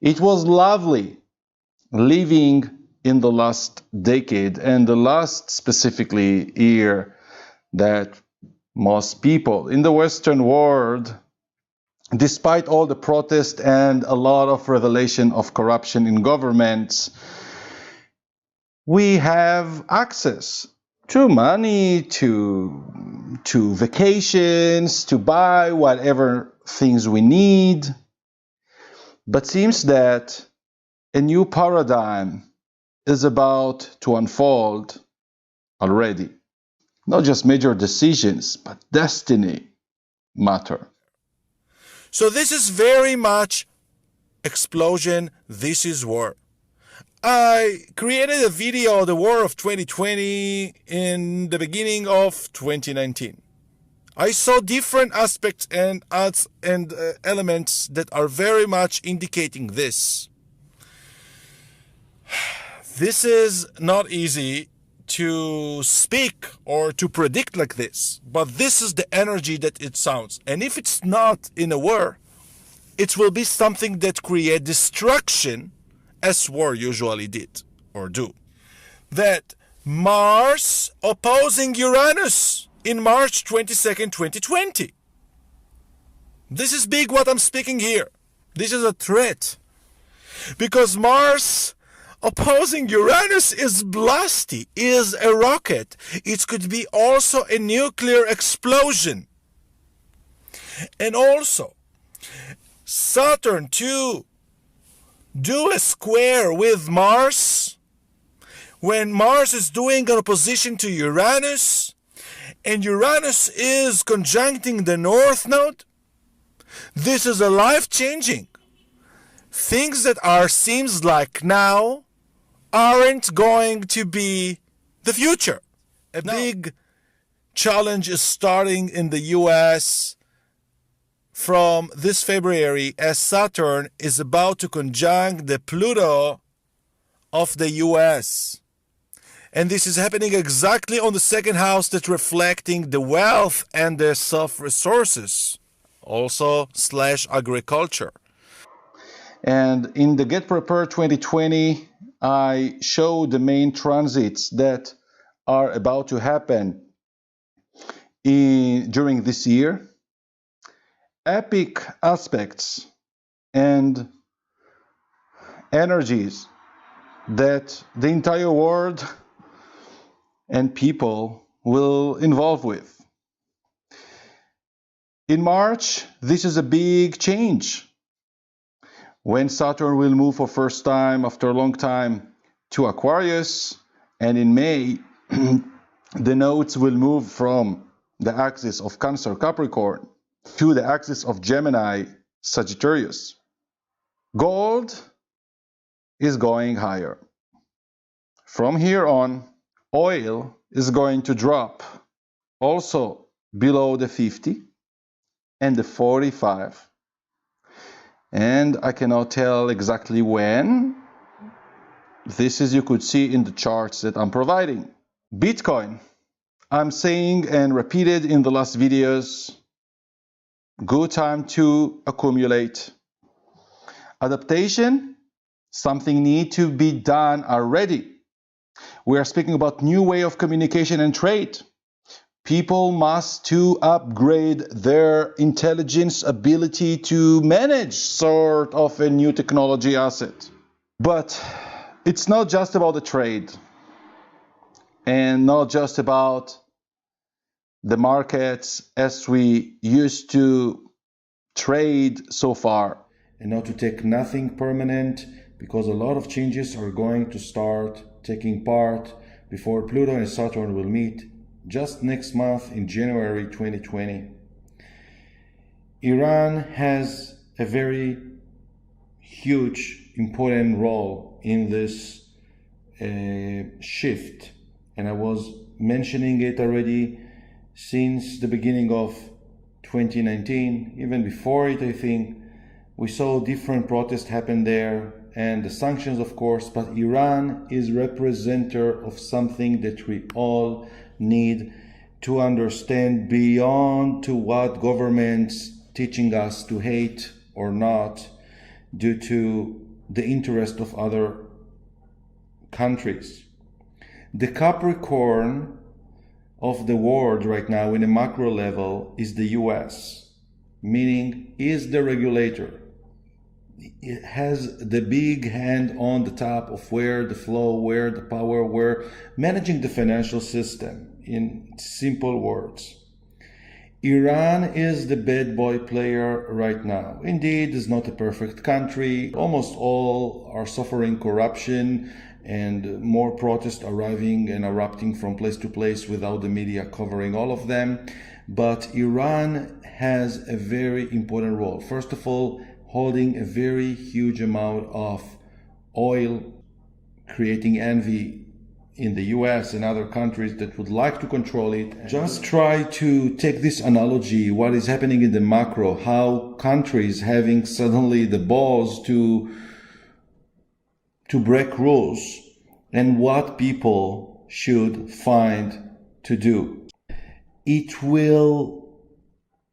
It was lovely living in the last decade and the last specifically year that most people in the Western world, despite all the protest and a lot of revelation of corruption in governments, we have access to money, to vacations, to buy whatever things we need. But seems that a new paradigm is about to unfold already. Not just major decisions, but destiny matter. So this is very much explosion, this is war. I created a video of the war of 2020 in the beginning of 2019. I saw different aspects and elements that are very much indicating this. This is not easy to speak or to predict like this, but this is the energy that it sounds. And if it's not in a war, it will be something that create destruction, as war usually did or do. That Mars opposing Uranus in March 22nd, 2020. This is big what I'm speaking here. This is a threat. Because Mars opposing Uranus is blasty, is a rocket. It could be also a nuclear explosion. And also, Saturn to do a square with Mars, when Mars is doing an opposition to Uranus, and Uranus is conjuncting the North Node, this is a life-changing. Things that are seems like now aren't going to be the future. A big challenge is starting in the US from this February as Saturn is about to conjunct the Pluto of the US. And this is happening exactly on the second house that's reflecting the wealth and the self-resources, also / agriculture. And in the Get Prepared 2020, I show the main transits that are about to happen during this year. Epic aspects and energies that the entire world and people will involve with. In March, this is a big change, when Saturn will move for first time after a long time to Aquarius, and in May, the nodes will move from the axis of Cancer Capricorn to the axis of Gemini Sagittarius. Gold is going higher. From here on, oil is going to drop also below the 50 and the 45. And I cannot tell exactly when. This is, you could see in the charts that I'm providing. Bitcoin, I'm saying and repeated in the last videos, good time to accumulate. Adaptation, something need to be done already. We are speaking about new way of communication and trade. People must to upgrade their intelligence ability to manage sort of a new technology asset. But it's not just about the trade and not just about the markets as we used to trade so far. And not to take nothing permanent, because a lot of changes are going to start taking part before Pluto and Saturn will meet just next month in January 2020. Iran has a very huge, important role in this shift. And I was mentioning it already since the beginning of 2019, even before it, I think. We saw different protests happen there, and the sanctions, of course, but Iran is representative of something that we all need to understand beyond to what governments teaching us to hate or not, due to the interest of other countries. The Capricorn of the world right now in a macro level is the US, meaning is the regulator. It has the big hand on the top of where the flow, where the power, where managing the financial system, in simple words. Iran is the bad boy player right now. Indeed, it's not a perfect country. Almost all are suffering corruption and more protests arriving and erupting from place to place without the media covering all of them. But Iran has a very important role. First of all, holding a very huge amount of oil, creating envy in the US and other countries that would like to control it. Just try to take this analogy, what is happening in the macro, how countries having suddenly the balls to break rules, and what people should find to do. It will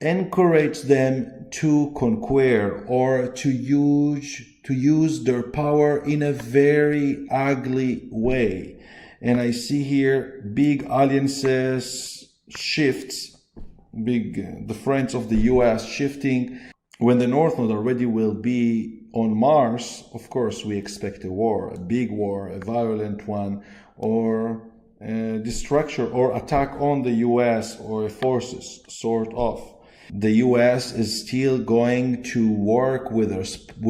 encourage them to conquer or to use their power in a very ugly way. And I see here big alliances, shifts, the friends of the US shifting. When the North Node already will be on Mars, of course, we expect a war, a big war, a violent one, or destruction or attack on the US or forces, sort of. The US is still going to work with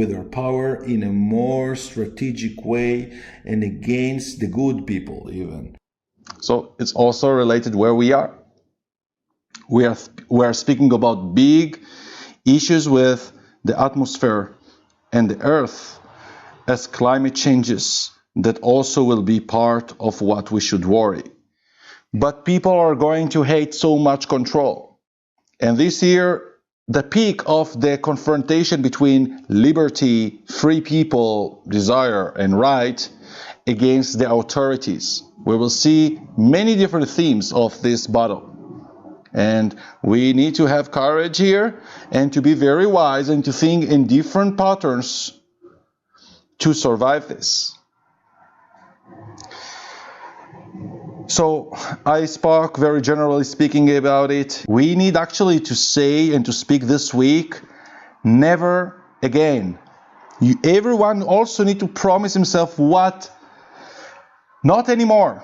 their power in a more strategic way and against the good people even. So it's also related where we are. We are speaking about big issues with the atmosphere and the earth as climate changes that also will be part of what we should worry. But people are going to hate so much control. And this year, the peak of the confrontation between liberty, free people, desire, and right against the authorities. We will see many different themes of this battle. And we need to have courage here and to be very wise and to think in different patterns to survive this. So I spoke very generally speaking about it. We need actually to say and to speak this week, never again. Everyone also need to promise himself what, not anymore.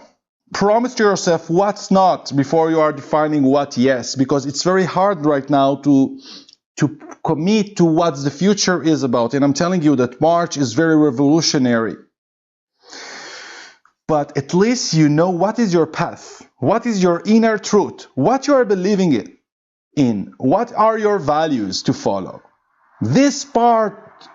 Promise to yourself what's not before you are defining what yes, because it's very hard right now to commit to what the future is about. And I'm telling you that March is very revolutionary. But at least you know what is your path, what is your inner truth, what you are believing in, what are your values to follow. This part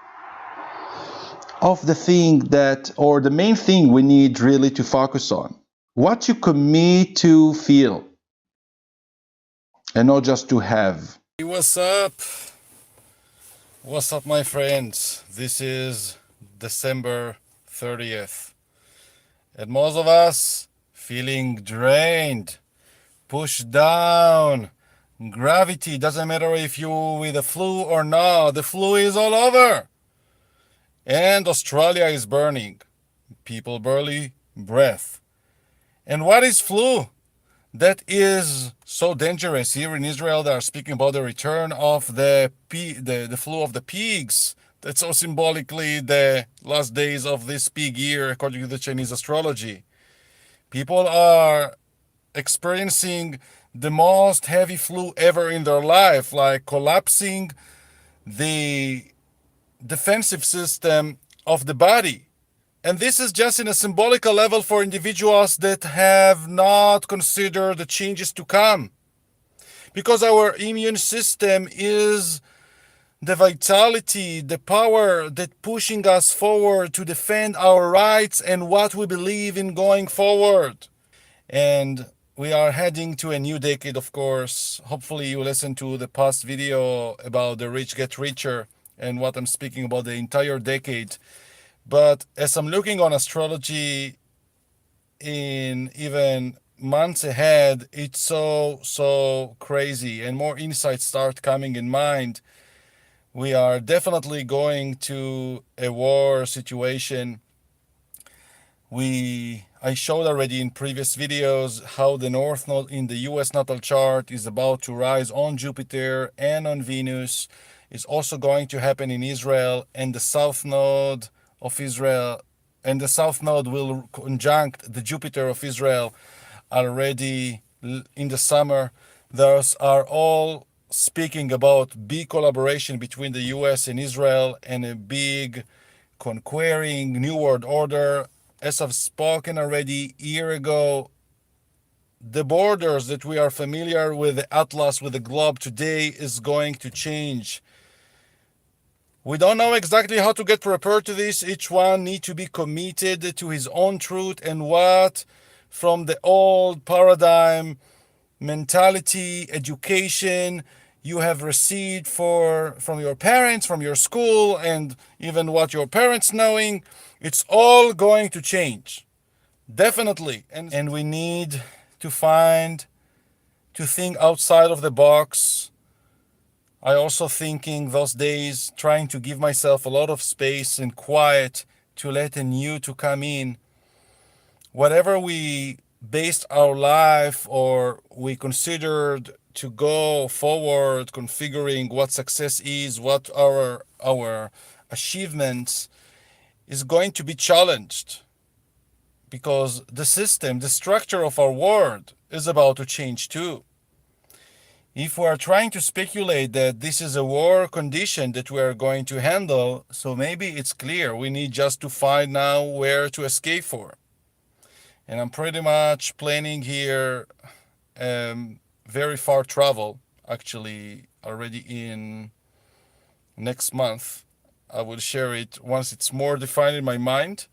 of the thing that, or the main thing we need really to focus on, what you commit to feel and not just to have. Hey, what's up? What's up, my friends? This is December 30th. And most of us feeling drained, pushed down. Gravity, doesn't matter if you with the flu or not, the flu is all over. And Australia is burning. People barely breath. And what is flu? That is so dangerous. Here in Israel, they are speaking about the return of the flu of the pigs. That's so symbolically the last days of this pig year, according to the Chinese astrology. People are experiencing the most heavy flu ever in their life, like collapsing the defensive system of the body. And this is just in a symbolical level for individuals that have not considered the changes to come. Because our immune system is the vitality, the power that pushing us forward to defend our rights and what we believe in going forward. And we are heading to a new decade, of course. Hopefully you listened to the past video about the rich get richer and what I'm speaking about the entire decade. But as I'm looking on astrology in even months ahead, it's so crazy and more insights start coming in mind. We are definitely going to a war situation. I showed already in previous videos how the North Node in the US natal chart is about to rise on Jupiter and on Venus. It's also going to happen in Israel, and the South Node of Israel, and the South Node will conjunct the Jupiter of Israel already in the summer. Those are all speaking about big collaboration between the US and Israel and a big conquering New World Order. As I've spoken already a year ago, the borders that we are familiar with, the atlas, with the globe today, is going to change. We don't know exactly how to get prepared to this. Each one needs to be committed to his own truth and what from the old paradigm, mentality, education you have received from your parents, from your school, and even what your parents knowing, it's all going to change. Definitely. And we need to think outside of the box. I also thinking those days, trying to give myself a lot of space and quiet to let a new to come in. Whatever we based our life or we considered to go forward, configuring what success is, what our achievements is going to be challenged, because the system, the structure of our world is about to change too. If we are trying to speculate that this is a war condition that we are going to handle, so maybe it's clear we need just to find now where to escape for. And I'm pretty much planning here very far travel, actually already in next month. I will share it once it's more defined in my mind.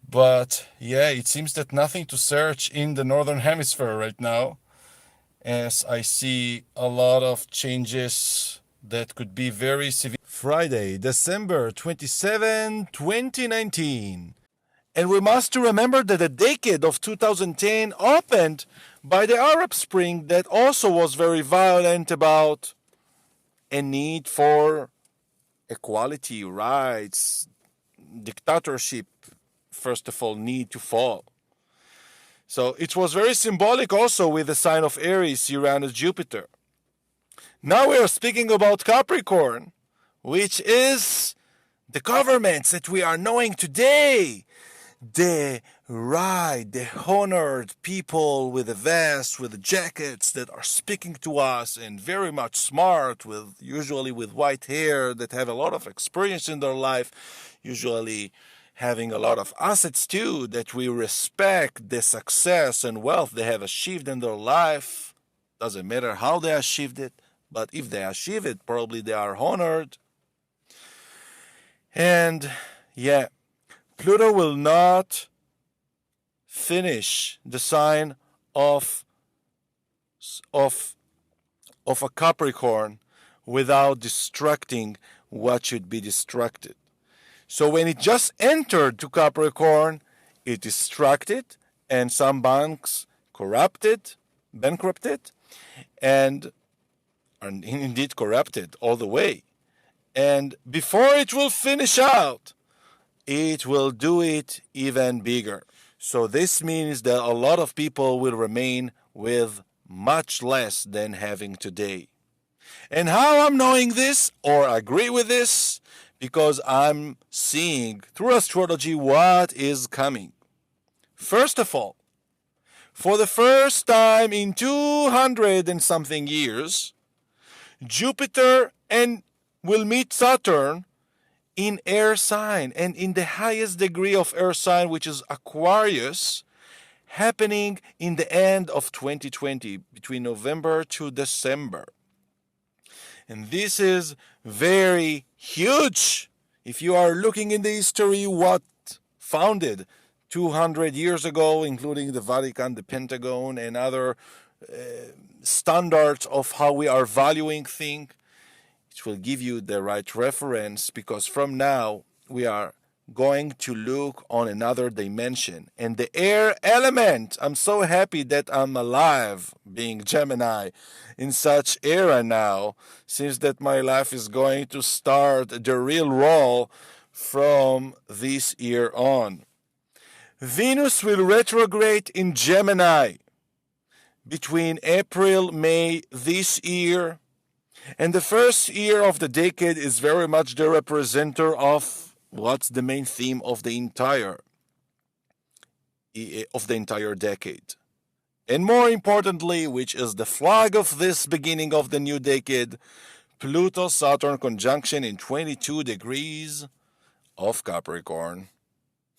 But yeah, it seems that nothing to search in the Northern Hemisphere right now, as I see a lot of changes that could be very severe. Friday, December 27, 2019. And we must remember that the decade of 2010 opened by the Arab Spring that also was very violent about a need for equality, rights, dictatorship, first of all, need to fall. So it was very symbolic also with the sign of Aries, Uranus, Jupiter. Now we are speaking about Capricorn, which is the governments that we are knowing today. The honored people with the vests, with the jackets that are speaking to us and very much smart, usually with white hair, that have a lot of experience in their life, usually having a lot of assets too, that we respect the success and wealth they have achieved in their life. Doesn't matter how they achieved it, but if they achieve it, probably they are honored. And yeah, Pluto will not finish the sign of a Capricorn without destructing what should be destructed. So when it just entered to Capricorn, it destructed, and some banks bankrupted, and indeed corrupted all the way. And before it will finish out, it will do it even bigger. So this means that a lot of people will remain with much less than having today. And how I'm knowing this or agree with this? Because I'm seeing through astrology what is coming. First of all, for the first time in 200 and something years, Jupiter will meet Saturn in air sign, and in the highest degree of air sign, which is Aquarius, happening in the end of 2020, between November to December. And this is very huge. If you are looking in the history, what founded 200 years ago, including the Vatican, the Pentagon, and other standards of how we are valuing things, it will give you the right reference, because from now we are going to look on another dimension. And the air element, I'm so happy that I'm alive being Gemini in such era now, since that my life is going to start the real role from this year on. Venus will retrograde in Gemini between April, May this year, and the first year of the decade is very much the representative of what's the main theme of the entire decade. And more importantly, which is the flag of this beginning of the new decade, Pluto-Saturn conjunction in 22 degrees of Capricorn.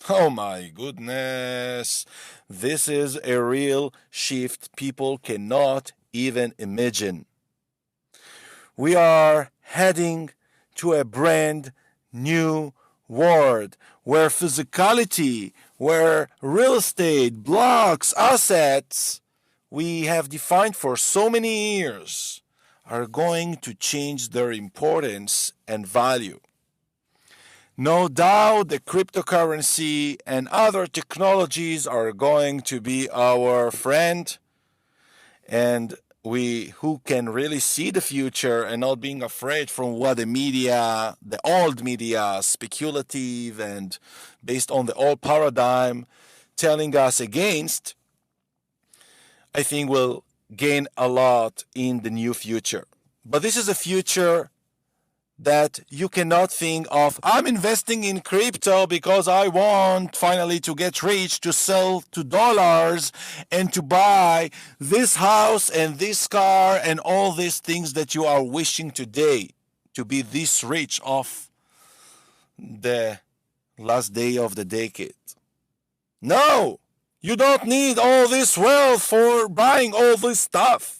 Oh my goodness. This is a real shift people cannot even imagine. We are heading to a brand new world where physicality, where real estate, blocks, assets we have defined for so many years are going to change their importance and value. No doubt the cryptocurrency and other technologies are going to be our friend, and we who can really see the future and not being afraid from what the media, the old media, speculative and based on the old paradigm telling us against, I think will gain a lot in the new future. But this is a future that you cannot think of, I'm investing in crypto because I want finally to get rich, to sell to dollars and to buy this house and this car and all these things that you are wishing today to be this rich of the last day of the decade. No, you don't need all this wealth for buying all this stuff.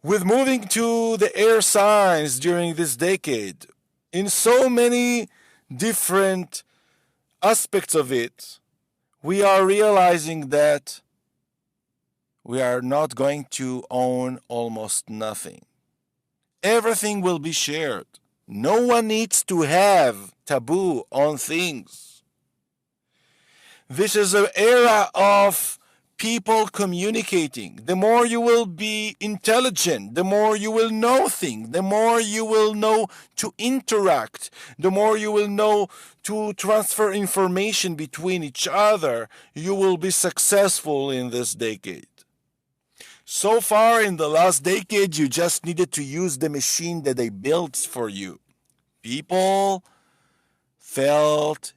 With moving to the air signs during this decade, in so many different aspects of it, we are realizing that we are not going to own almost nothing. Everything will be shared. No one needs to have taboo on things. This is an era of people communicating. The more you will be intelligent, the more you will know things, the more you will know to interact, the more you will know to transfer information between each other, you will be successful in this decade. So far in the last decade, you just needed to use the machine that they built for you. People felt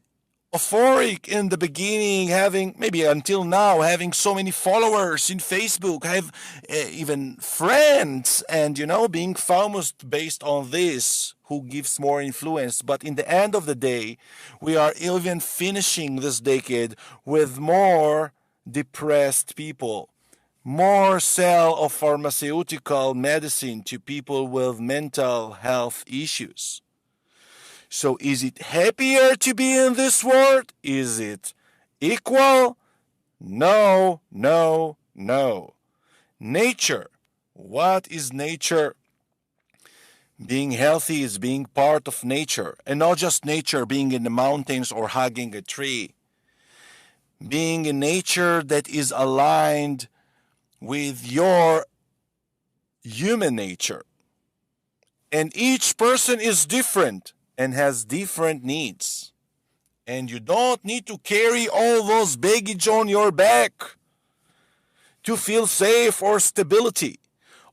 euphoric in the beginning, having maybe until now having so many followers in Facebook, have even friends, and being famous based on this, who gives more influence. But in the end of the day, we are even finishing this decade with more depressed people, more sale of pharmaceutical medicine to people with mental health issues. So is it happier to be in this world? Is it equal? No, no, no. Nature. What is nature? Being healthy is being part of nature, and not just nature being in the mountains or hugging a tree. Being in nature that is aligned with your human nature. And each person is different and has different needs. And you don't need to carry all those baggage on your back to feel safe or stability.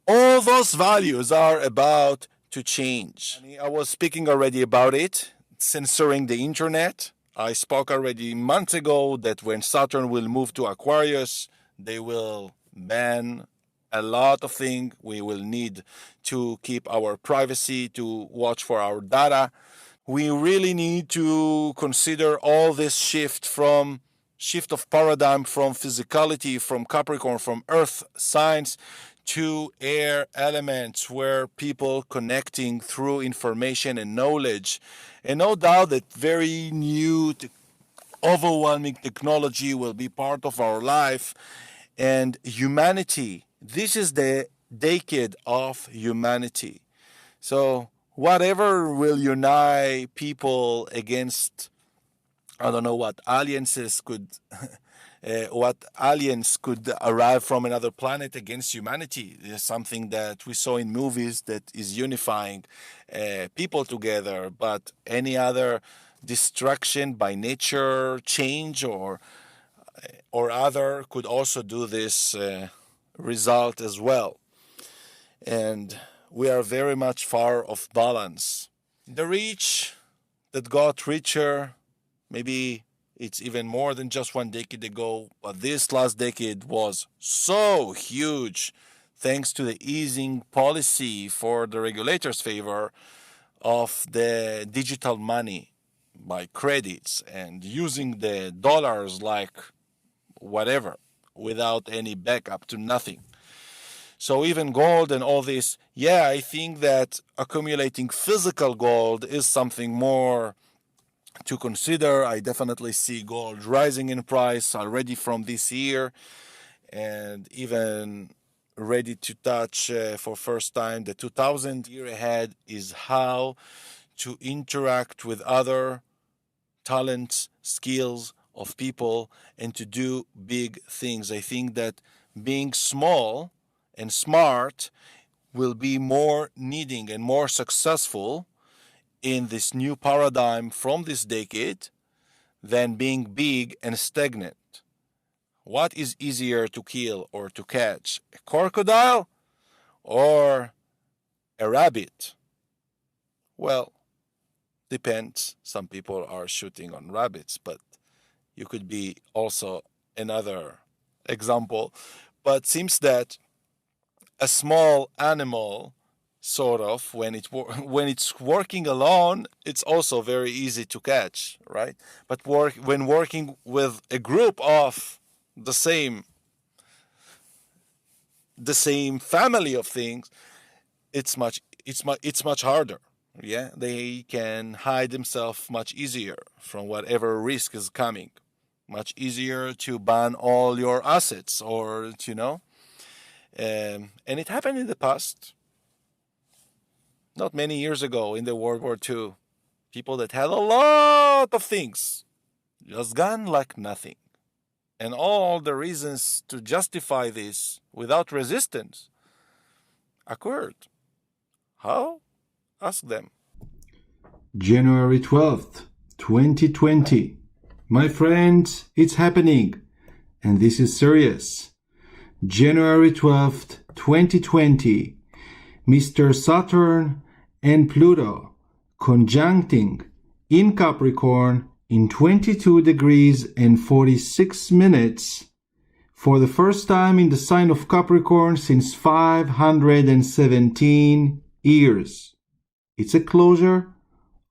All those values are about to change. I was speaking already about it, censoring the internet. I spoke already months ago that when Saturn will move to Aquarius, they will ban a lot of things. We will need to keep our privacy, to watch for our data. We really need to consider all this shift of paradigm from physicality, from Capricorn, from earth signs to air elements, where people connecting through information and knowledge. And no doubt that very new, overwhelming technology will be part of our life. And humanity, this is the decade of humanity. So whatever will unite people against, I don't know what alliances could what aliens could arrive from another planet against humanity. Is something that we saw in movies that is unifying people together. But any other destruction by nature, change, or other could also do this result as well. And we are very much far off balance. The rich that got richer, maybe it's even more than just 1 decade ago, but this last decade was so huge thanks to the easing policy for the regulators' favor of the digital money by credits and using the dollars like whatever without any backup to nothing. So even gold and all this, yeah, I think that accumulating physical gold is something more to consider. I definitely see gold rising in price already from this year, and even ready to touch for first time the 2000 year ahead is how to interact with other talents, skills of people, and to do big things. I think that being small and smart will be more needing and more successful in this new paradigm from this decade than being big and stagnant. What is easier to kill or to catch, a crocodile or a rabbit? Well, depends. Some people are shooting on rabbits, but you could be also another example. But seems that a small animal, sort of, when it's working alone, it's also very easy to catch, right? But when working with a group of the same family of things, it's much harder. Yeah, they can hide themselves much easier from whatever risk is coming. Much easier to ban all your assets, or and it happened in the past. Not many years ago in the World War II, people that had a lot of things just gone like nothing. And all the reasons to justify this without resistance occurred. How? Ask them. January 12th, 2020. My friends, it's happening. And this is serious. January 12th, 2020. Mr. Saturn and Pluto conjuncting in Capricorn in 22 degrees and 46 minutes for the first time in the sign of Capricorn since 517 years. It's a closure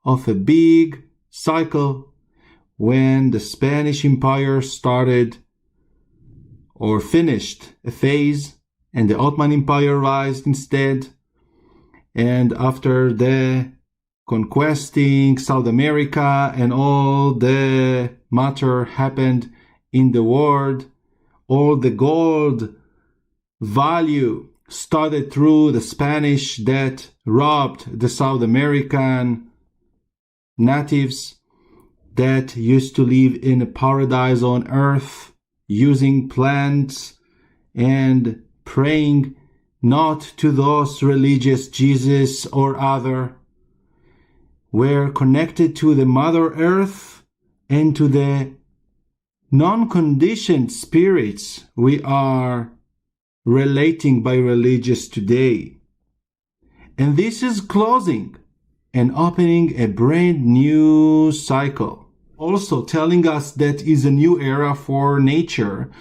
of a big cycle when the Spanish Empire started or finished a phase and the Ottoman Empire rised instead. And after the conquesting South America and all the matter happened in the world, all the gold value started through the Spanish that robbed the South American natives that used to live in a paradise on earth using plants and praying not to those religious Jesus or other, were connected to the Mother Earth and to the non-conditioned spirits we are relating by religious today. And this is closing and opening a brand new cycle. Also telling us that is a new era for nature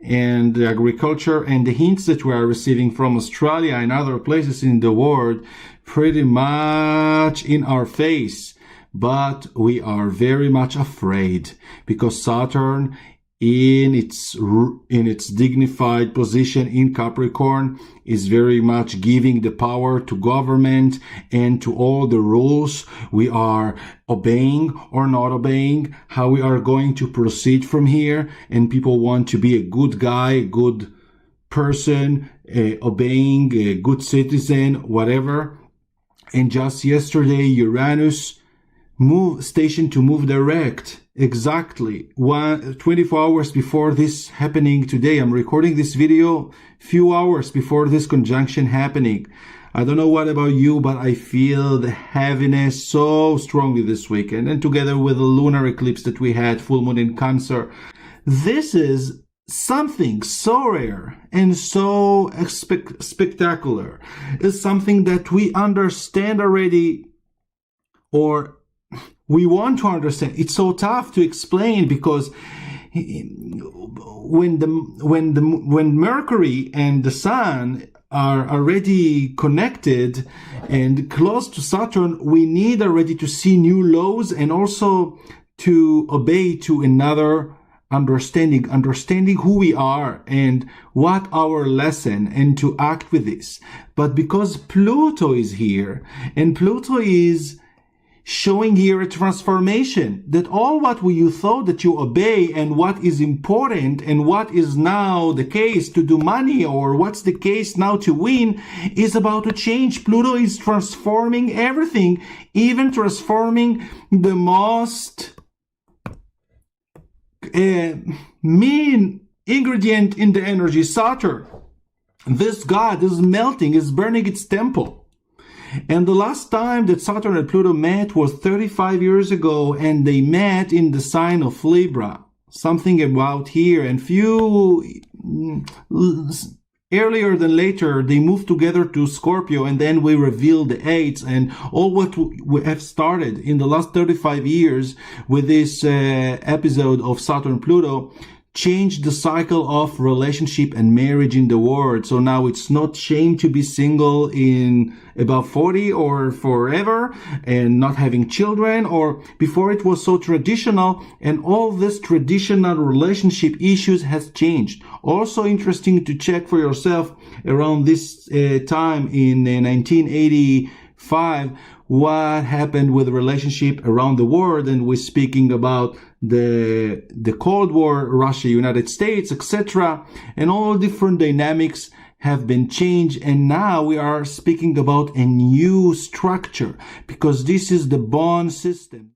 and agriculture, and the hints that we are receiving from Australia and other places in the world pretty much in our face. But we are very much afraid because Saturn in its dignified position in Capricorn is very much giving the power to government and to all the rules we are obeying or not obeying, how we are going to proceed from here. And people want to be a good guy, a good person, obeying, a good citizen, whatever. And just yesterday, Uranus stationed to move direct. Exactly 24 hours before this happening today. I'm recording this video few hours before this conjunction happening. I don't know what about you, but I feel the heaviness so strongly this weekend. And together with the lunar eclipse that we had, full moon in Cancer, this is something so rare and so spectacular. It's something that we understand already, or we want to understand. It's so tough to explain because when Mercury and the Sun are already connected and close to Saturn, we need already to see new laws and also to obey to another understanding who we are and what our lesson, and to act with this. But because Pluto is here, and Pluto is showing here a transformation, that all what you thought that you obey and what is important and what is now the case to do money, or what's the case now to win, is about to change. Pluto is transforming everything, even transforming the most mean ingredient in the energy, Saturn. This god is melting, is burning its temple. And the last time that Saturn and Pluto met was 35 years ago, and they met in the sign of Libra. Something about here, and few earlier than later, they moved together to Scorpio, and then we revealed the eights, and all what we have started in the last 35 years with this episode of Saturn-Pluto changed the cycle of relationship and marriage in the world. So now it's not shame to be single in about 40 or forever and not having children, or before it was so traditional, and all this traditional relationship issues has changed. Also interesting to check for yourself around this time in 1985 what happened with the relationship around the world, and we're speaking about the Cold War, Russia, United States, etc. And all different dynamics have been changed, and now we are speaking about a new structure, because this is the bond system.